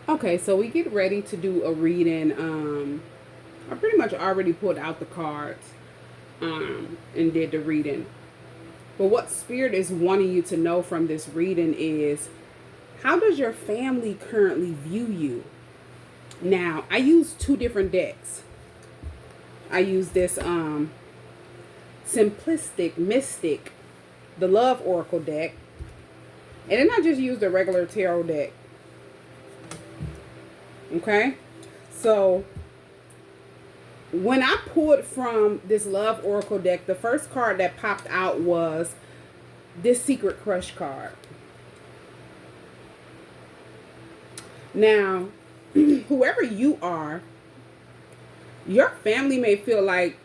Okay, so we get ready to do a reading. I pretty much already pulled out the cards and did the reading. But what Spirit is wanting you to know from this reading is, how does your family currently view you? Now, I use two different decks. I use this simplistic, mystic, the Love Oracle deck. And then I just use the regular tarot deck. Okay? So, when I pulled from this Love Oracle deck, the first card that popped out was this Secret Crush card. Now, whoever you are, your family may feel like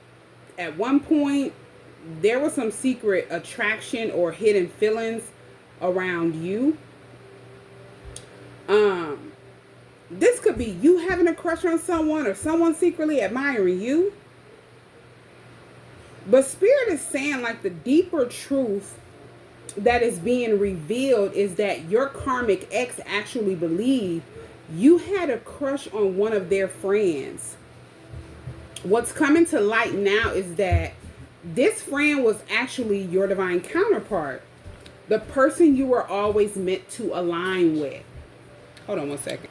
at one point there was some secret attraction or hidden feelings around you. This could be you having a crush on someone or someone secretly admiring you. But Spirit is saying, like, the deeper truth that is being revealed is that your karmic ex actually believed you had a crush on one of their friends. What's coming to light now is that this friend was actually your divine counterpart, the person you were always meant to align with. Hold on one second.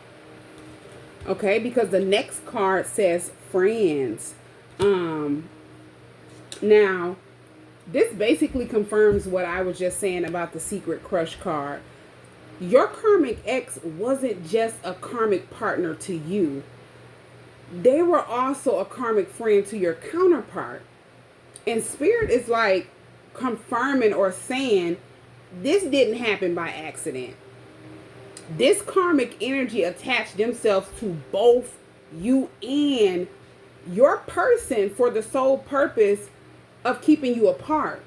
Okay, because the next card says friends. Now, this basically confirms what I was just saying about the Secret Crush card. Your karmic ex wasn't just a karmic partner to you. They were also a karmic friend to your counterpart. And Spirit is like confirming or saying this didn't happen by accident. This karmic energy attached themselves to both you and your person for the sole purpose of keeping you apart.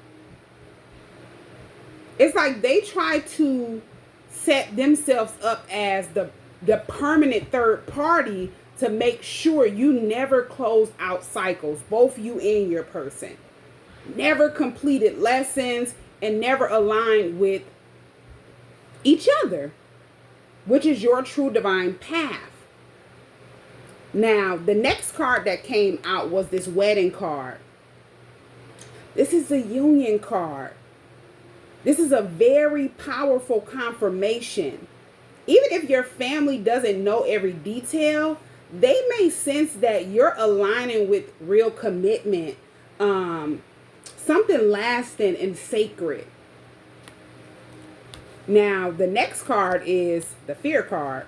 It's like they try to set themselves up as the permanent third party to make sure you never close out cycles, both you and your person. Never completed lessons and never aligned with each other, which is your true divine path. Now, the next card that came out was this wedding card. This is a union card. This is a very powerful confirmation. Even if your family doesn't know every detail, they may sense that you're aligning with real commitment, something lasting and sacred. Now, the next card is the fear card.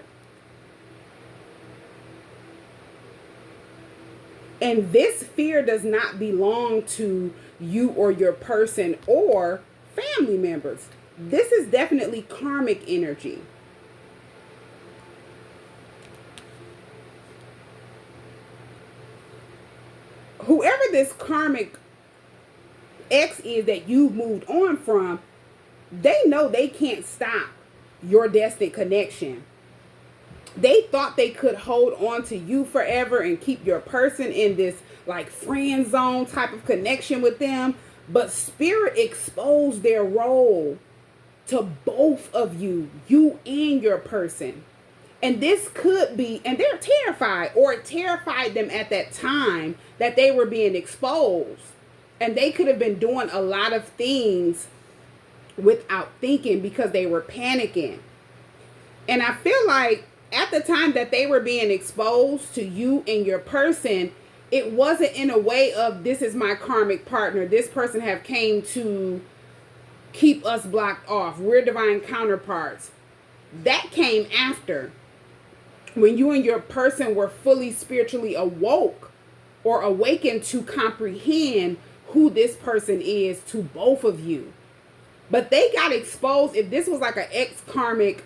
And this fear does not belong to you or your person or family members. This is definitely karmic energy. Whoever this karmic ex is that you've moved on from, they know they can't stop your destined connection. They thought they could hold on to you forever and keep your person in this like friend zone type of connection with them. But Spirit exposed their role to both of you, you and your person. And this could be, and they're terrified, or it terrified them at that time that they were being exposed. And they could have been doing a lot of things without thinking because they were panicking. And I feel like at the time that they were being exposed to you and your person, it wasn't in a way of, this is my karmic partner, this person have came to keep us blocked off, we're divine counterparts. That came after, when you and your person were fully spiritually awoke or awakened to comprehend who this person is to both of you. But they got exposed. If this was like an ex-karmic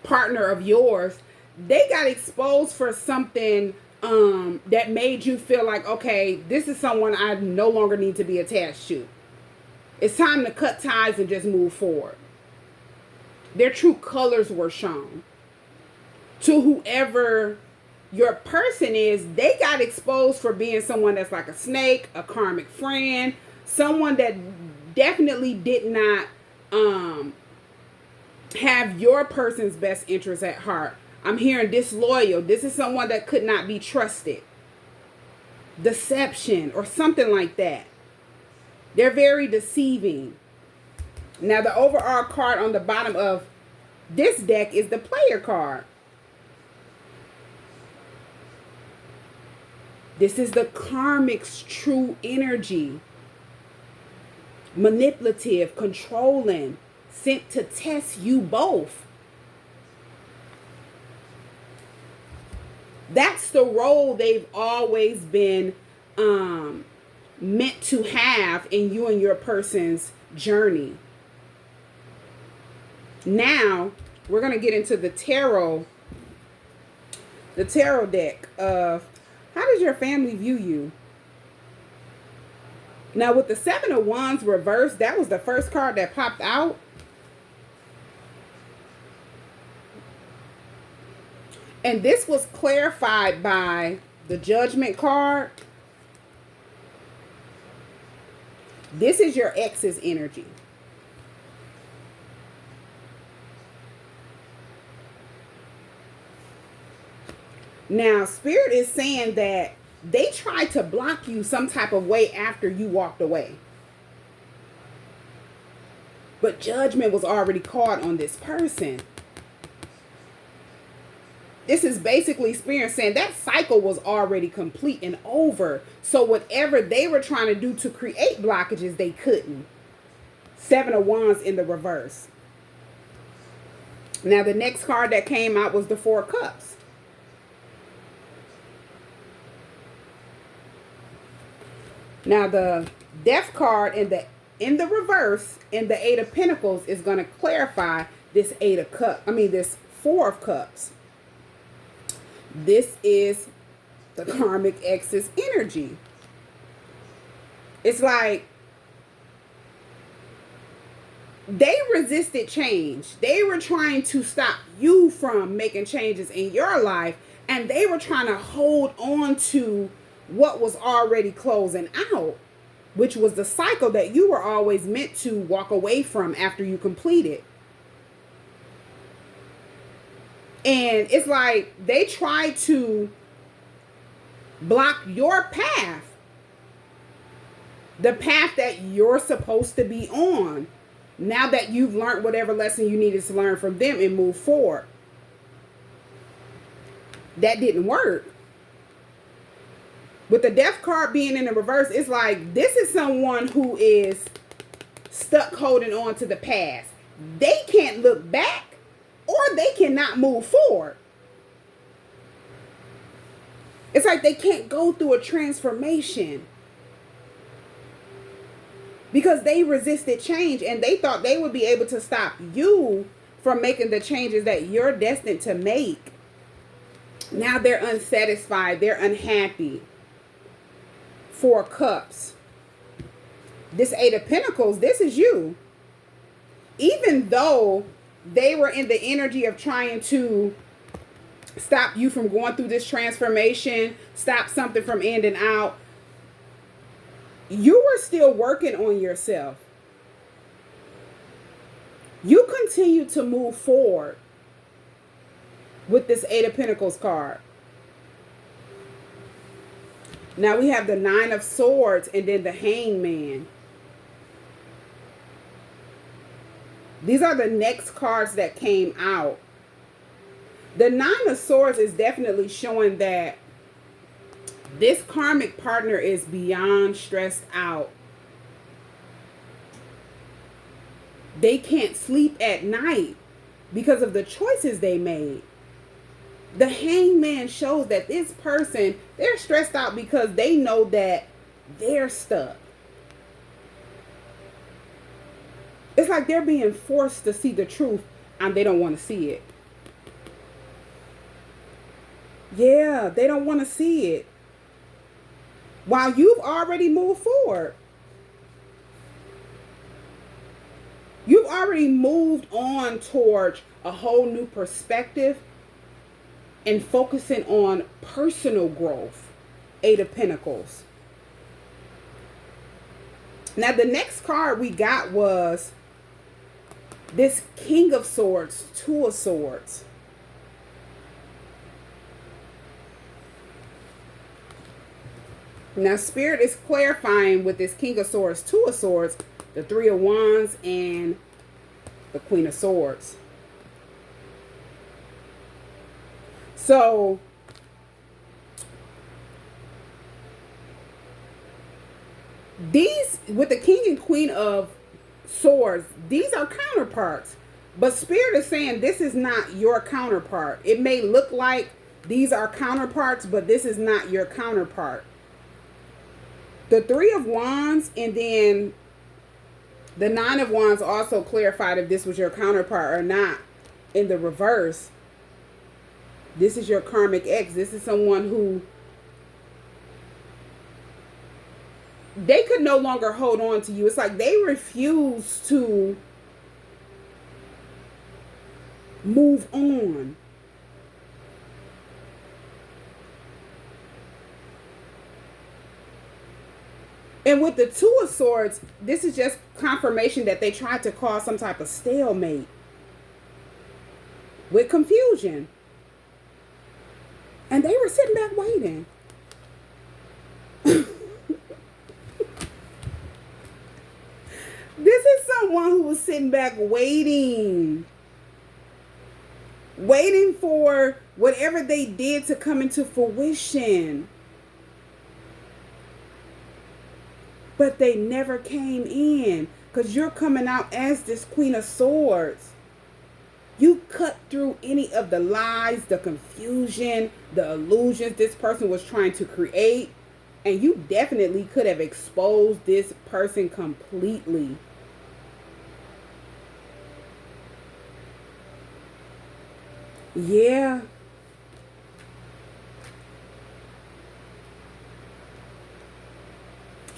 partner of yours, they got exposed for something that made you feel like, okay, this is someone I no longer need to be attached to. It's time to cut ties and just move forward. Their true colors were shown. To whoever your person is, they got exposed for being someone that's like a snake, a karmic friend, someone that definitely did not have your person's best interest at heart. I'm hearing disloyal. This is someone that could not be trusted. Deception or something like that. They're very deceiving. Now, the overall card on the bottom of this deck is the player card. This is the karmic's true energy. Manipulative, controlling, sent to test you both. That's the role they've always been meant to have in you and your person's journey. Now, we're going to get into the tarot deck of how does your family view you? Now, with the Seven of Wands reversed, that was the first card that popped out. And this was clarified by the Judgment card. This is your ex's energy. Now, Spirit is saying that they tried to block you some type of way after you walked away. But judgment was already called on this person. This is basically Spirit saying that cycle was already complete and over. So whatever they were trying to do to create blockages, they couldn't. Seven of Wands in the reverse. Now, the next card that came out was the Four of Cups. Now, the Death card in the reverse in the Eight of Pentacles is going to clarify this this Four of Cups. This is the karmic ex's energy. It's like they resisted change. They were trying to stop you from making changes in your life, and they were trying to hold on to what was already closing out, which was the cycle that you were always meant to walk away from after you completed. And it's like they tried to block your path, the path that you're supposed to be on, now that you've learned whatever lesson you needed to learn from them and move forward. That didn't work. With the Death card being in the reverse, it's like this is someone who is stuck holding on to the past. They can't look back or they cannot move forward. It's like they can't go through a transformation because they resisted change and they thought they would be able to stop you from making the changes that you're destined to make. Now they're unsatisfied. They're unhappy. Four of Cups. This Eight of Pentacles, this is you. Even though they were in the energy of trying to stop you from going through this transformation, stop something from ending out, you were still working on yourself. You continue to move forward with this Eight of Pentacles card. Now we have the Nine of Swords and then the Hangman. These are the next cards that came out. The Nine of Swords is definitely showing that this karmic partner is beyond stressed out. They can't sleep at night because of the choices they made. The Hangman shows that this person, they're stressed out because they know that they're stuck. It's like they're being forced to see the truth and they don't want to see it. Yeah, they don't want to see it. While you've already moved forward. You've already moved on towards a whole new perspective and focusing on personal growth. Eight of Pentacles. Now the next card we got was this King of Swords, Two of Swords. Now, Spirit is clarifying with this King of Swords, Two of Swords, the Three of Wands, and the Queen of Swords. So, these, with the King and Queen of Swords, these are counterparts. But Spirit is saying this is not your counterpart. It may look like these are counterparts, but this is not your counterpart. The Three of Wands and then the Nine of Wands also clarified if this was your counterpart or not. In the reverse, this is your karmic ex. This is someone who they could no longer hold on to you. It's like they refuse to move on. And with the Two of Swords, this is just confirmation that they tried to cause some type of stalemate with confusion. And they were sitting back waiting. This is someone who was sitting back waiting. Waiting for whatever they did to come into fruition. But they never came in. Because you're coming out as this Queen of Swords. You cut through any of the lies, the confusion, the illusions this person was trying to create. And you definitely could have exposed this person completely. Yeah.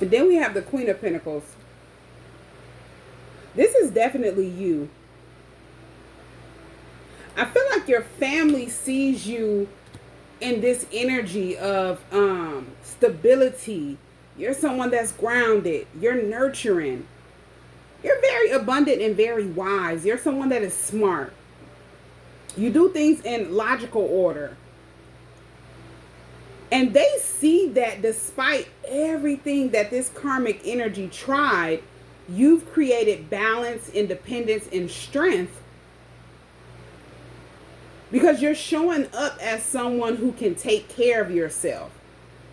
And then we have the Queen of Pentacles. This is definitely you. I feel like your family sees you in this energy of stability. You're someone that's grounded. You're nurturing. You're very abundant and very wise. You're someone that is smart. You do things in logical order. And they see that despite everything that this karmic energy tried, you've created balance, independence, and strength. Because you're showing up as someone who can take care of yourself,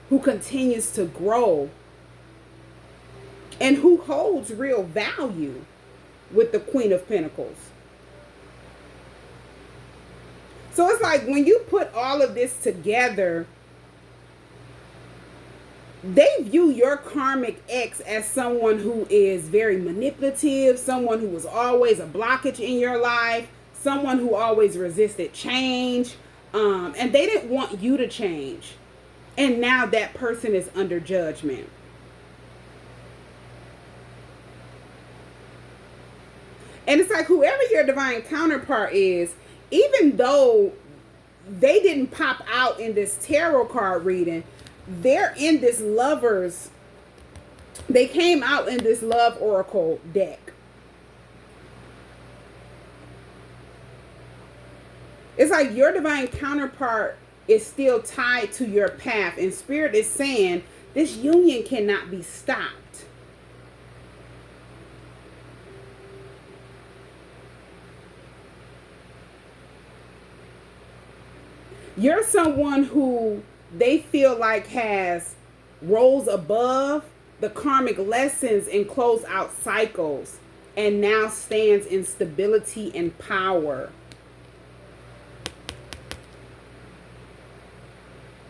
who continues to grow, and who holds real value with the Queen of Pentacles. So it's like when you put all of this together, they view your karmic ex as someone who is very manipulative, someone who was always a blockage in your life, someone who always resisted change, and they didn't want you to change. And now that person is under judgment. And it's like whoever your divine counterpart is, even though they didn't pop out in this tarot card reading, they're in this lovers. They came out in this love oracle deck. It's like your divine counterpart is still tied to your path. And Spirit is saying this union cannot be stopped. You're someone who they feel like has rose above the karmic lessons and closed out cycles and now stands in stability and power.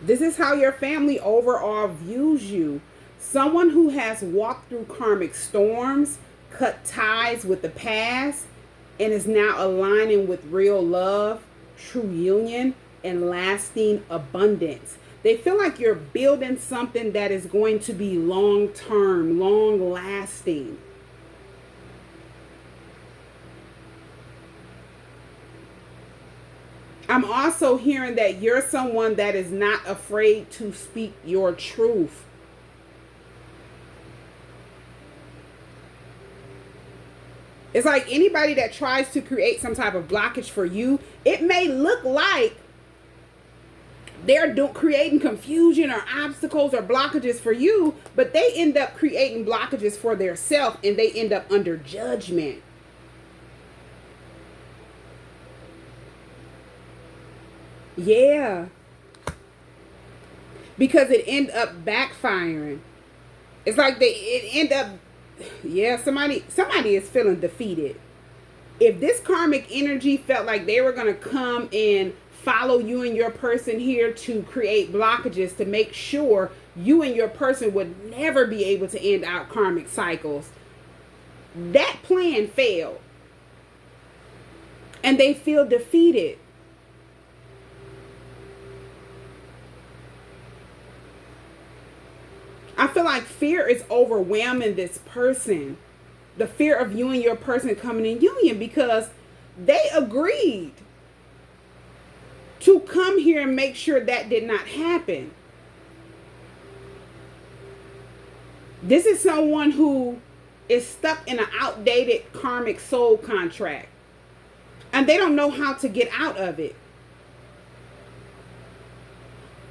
This is how your family overall views you. Someone who has walked through karmic storms, cut ties with the past, and is now aligning with real love, true union, and lasting abundance. They feel like you're building something that is going to be long-term, long-lasting. I'm also hearing that you're someone that is not afraid to speak your truth. It's like anybody that tries to create some type of blockage for you, it may look like They're creating confusion or obstacles or blockages for you, but they end up creating blockages for their self, and they end up under judgment. Yeah. Because it end up backfiring. It's like it end up, yeah, somebody is feeling defeated. If this karmic energy felt like they were going to come and follow you and your person here to create blockages to make sure you and your person would never be able to end out karmic cycles, that plan failed. And they feel defeated. I feel like fear is overwhelming this person. The fear of you and your person coming in union, because they agreed to come here and make sure that did not happen. This is someone who is stuck in an outdated karmic soul contract, and they don't know how to get out of it.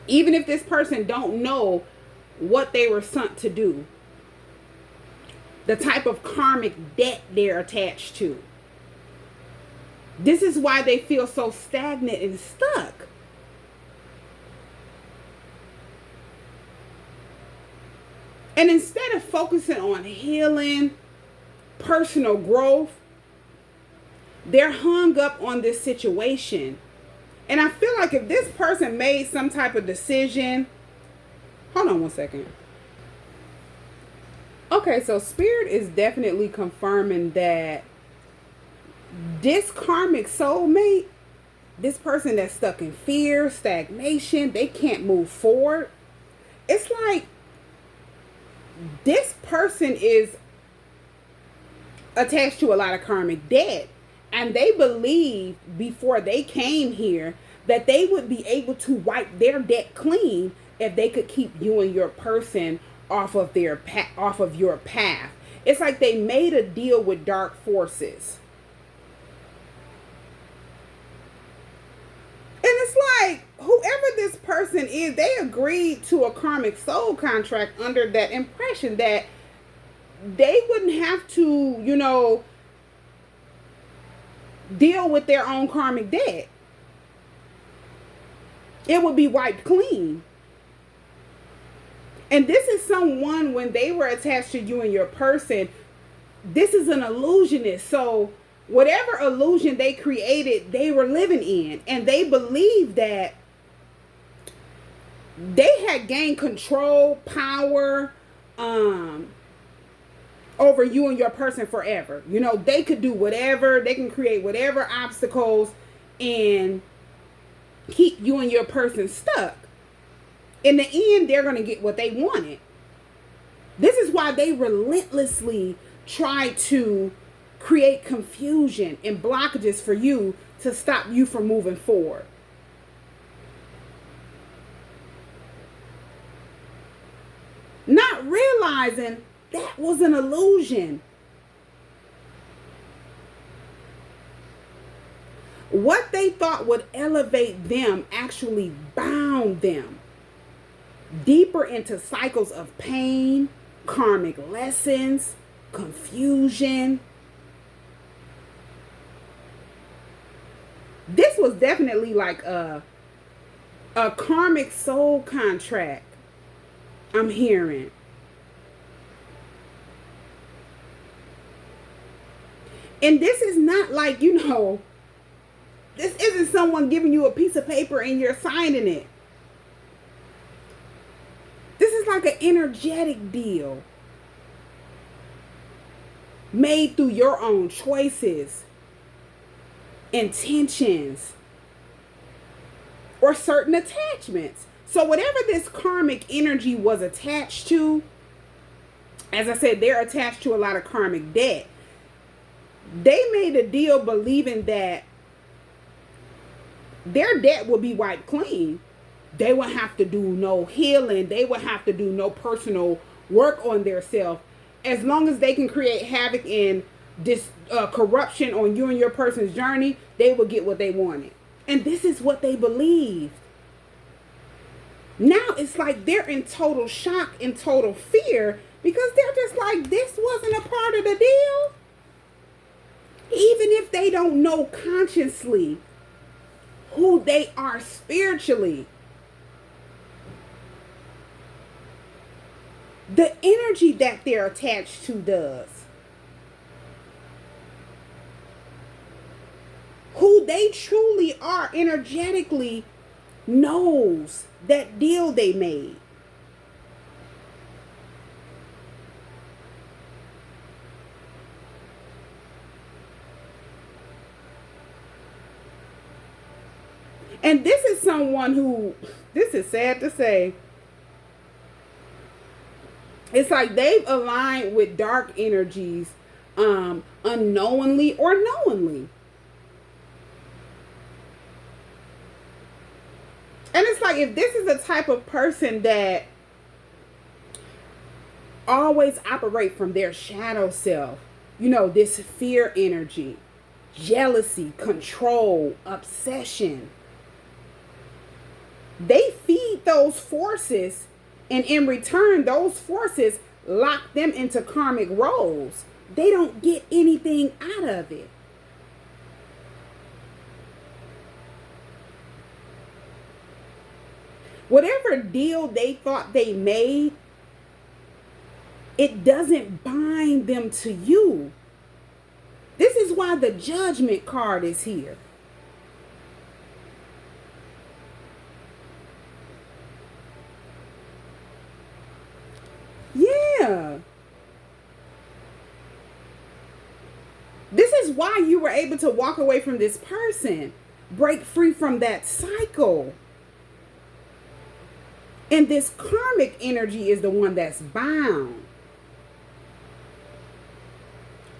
Even if this person don't know what they were sent to do, the type of karmic debt they're attached to. This is why they feel so stagnant and stuck. And instead of focusing on healing, personal growth, they're hung up on this situation. And I feel like if this person made some type of decision, hold on one second. Okay, so Spirit is definitely confirming that this karmic soulmate, this person that's stuck in fear, stagnation, they can't move forward. It's like this person is attached to a lot of karmic debt. And they believed before they came here that they would be able to wipe their debt clean if they could keep you and your person off of your path. It's like they made a deal with dark forces. And it's like whoever this person is, they agreed to a karmic soul contract under that impression that they wouldn't have to, deal with their own karmic debt. It would be wiped clean. And this is someone, when they were attached to you and your person, this is an illusionist. So whatever illusion they created, they were living in. And they believed that they had gained control, power, over you and your person forever. They could do whatever. They can create whatever obstacles and keep you and your person stuck. In the end, they're going to get what they wanted. This is why they relentlessly try to create confusion and blockages for you to stop you from moving forward. Not realizing that was an illusion. What they thought would elevate them actually bound them deeper into cycles of pain, karmic lessons, confusion. This was definitely like a karmic soul contract, I'm hearing. And this is not like, this isn't someone giving you a piece of paper and you're signing it. This is like an energetic deal made through your own choices, intentions, or certain attachments. So whatever this karmic energy was attached to, as I said, they're attached to a lot of karmic debt. They made a deal believing that their debt would be wiped clean. They would have to do no healing. They would have to do no personal work on their self. As long as they can create havoc and this corruption on you and your person's journey, they will get what they wanted. And this is what they believed. Now it's like they're in total shock and total fear because they're just like, this wasn't a part of the deal. Even if they don't know consciously who they are spiritually, the energy that they're attached to does. Who they truly are energetically knows that deal they made. And this is someone who, this is sad to say, it's like they've aligned with dark energies unknowingly or knowingly. And it's like, if this is a type of person that always operate from their shadow self, you know, this fear energy, jealousy, control, obsession, they feed those forces, and in return, those forces lock them into karmic roles. They don't get anything out of it. Whatever deal they thought they made, it doesn't bind them to you. This is why the Judgment card is here. Yeah. This is why you were able to walk away from this person, break free from that cycle. And this karmic energy is the one that's bound.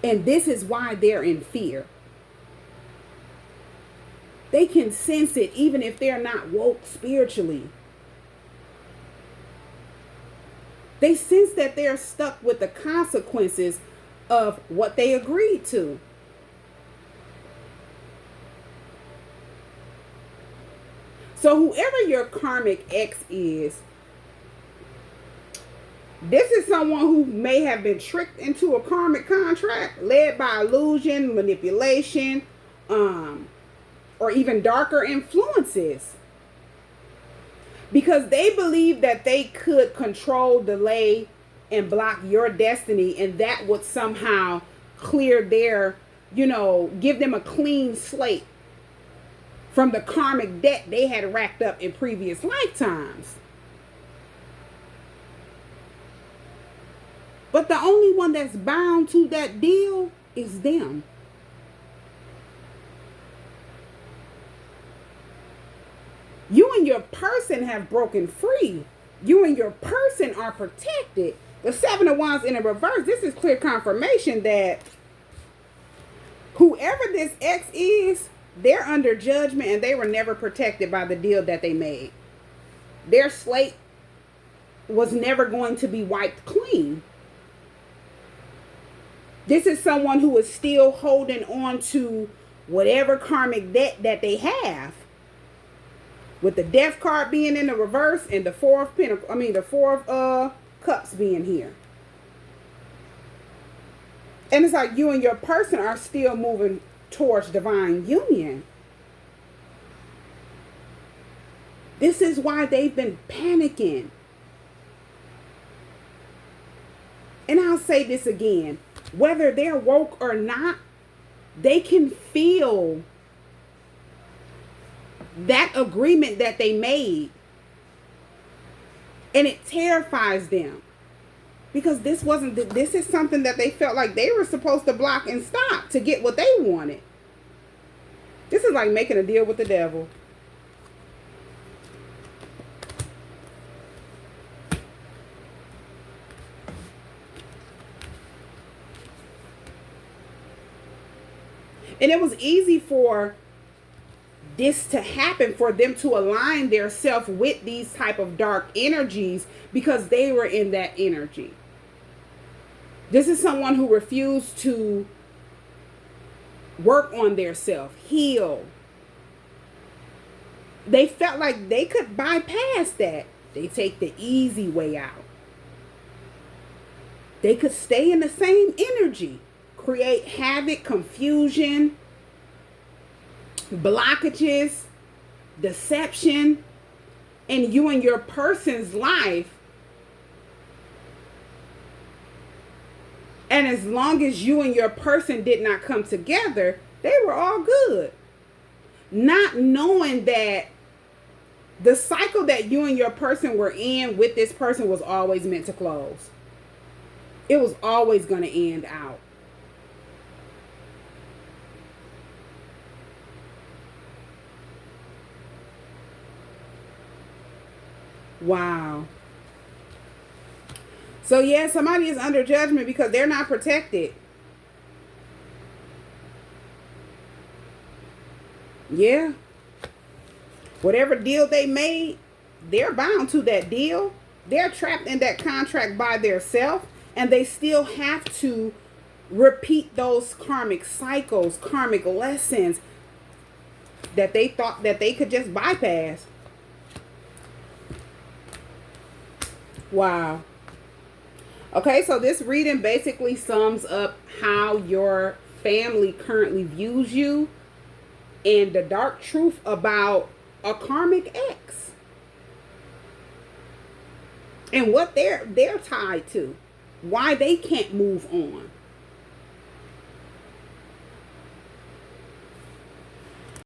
And this is why they're in fear. They can sense it even if they're not woke spiritually. They sense that they're stuck with the consequences of what they agreed to. So whoever your karmic ex is, this is someone who may have been tricked into a karmic contract, led by illusion, manipulation, or even darker influences. Because they believe that they could control, delay, and block your destiny, and that would somehow clear their, give them a clean slate from the karmic debt they had racked up in previous lifetimes. But the only one that's bound to that deal is them. You and your person have broken free. You and your person are protected. The Seven of Wands in a reverse, this is clear confirmation that whoever this ex is, they're under judgment and they were never protected by the deal that they made. Their slate was never going to be wiped clean. This is someone who is still holding on to whatever karmic debt that they have. With the Death card being in the reverse and the Four of Cups being here. And it's like you and your person are still moving towards divine union. This is why they've been panicking. And I'll say this again. Whether they're woke or not, they can feel that agreement that they made. And it terrifies them. Because this is something that they felt like they were supposed to block and stop to get what they wanted. This is like making a deal with the devil. And it was easy for this to happen, for them to align their self with these type of dark energies because they were in that energy. This is someone who refused to work on their self, heal. They felt like they could bypass that They take the easy way out. They could stay in the same energy, create havoc, confusion, blockages, deception in you and your person's life. And as long as you and your person did not come together, they were all good. Not knowing that the cycle that you and your person were in with this person was always meant to close. It was always going to end out. Wow. So yeah, somebody is under judgment because they're not protected. Yeah. Whatever deal they made, they're bound to that deal. They're trapped in that contract by themselves, and they still have to repeat those karmic cycles, karmic lessons that they thought that they could just bypass. Wow. Okay, so this reading basically sums up how your family currently views you and the dark truth about a karmic ex and what they're tied to, why they can't move on.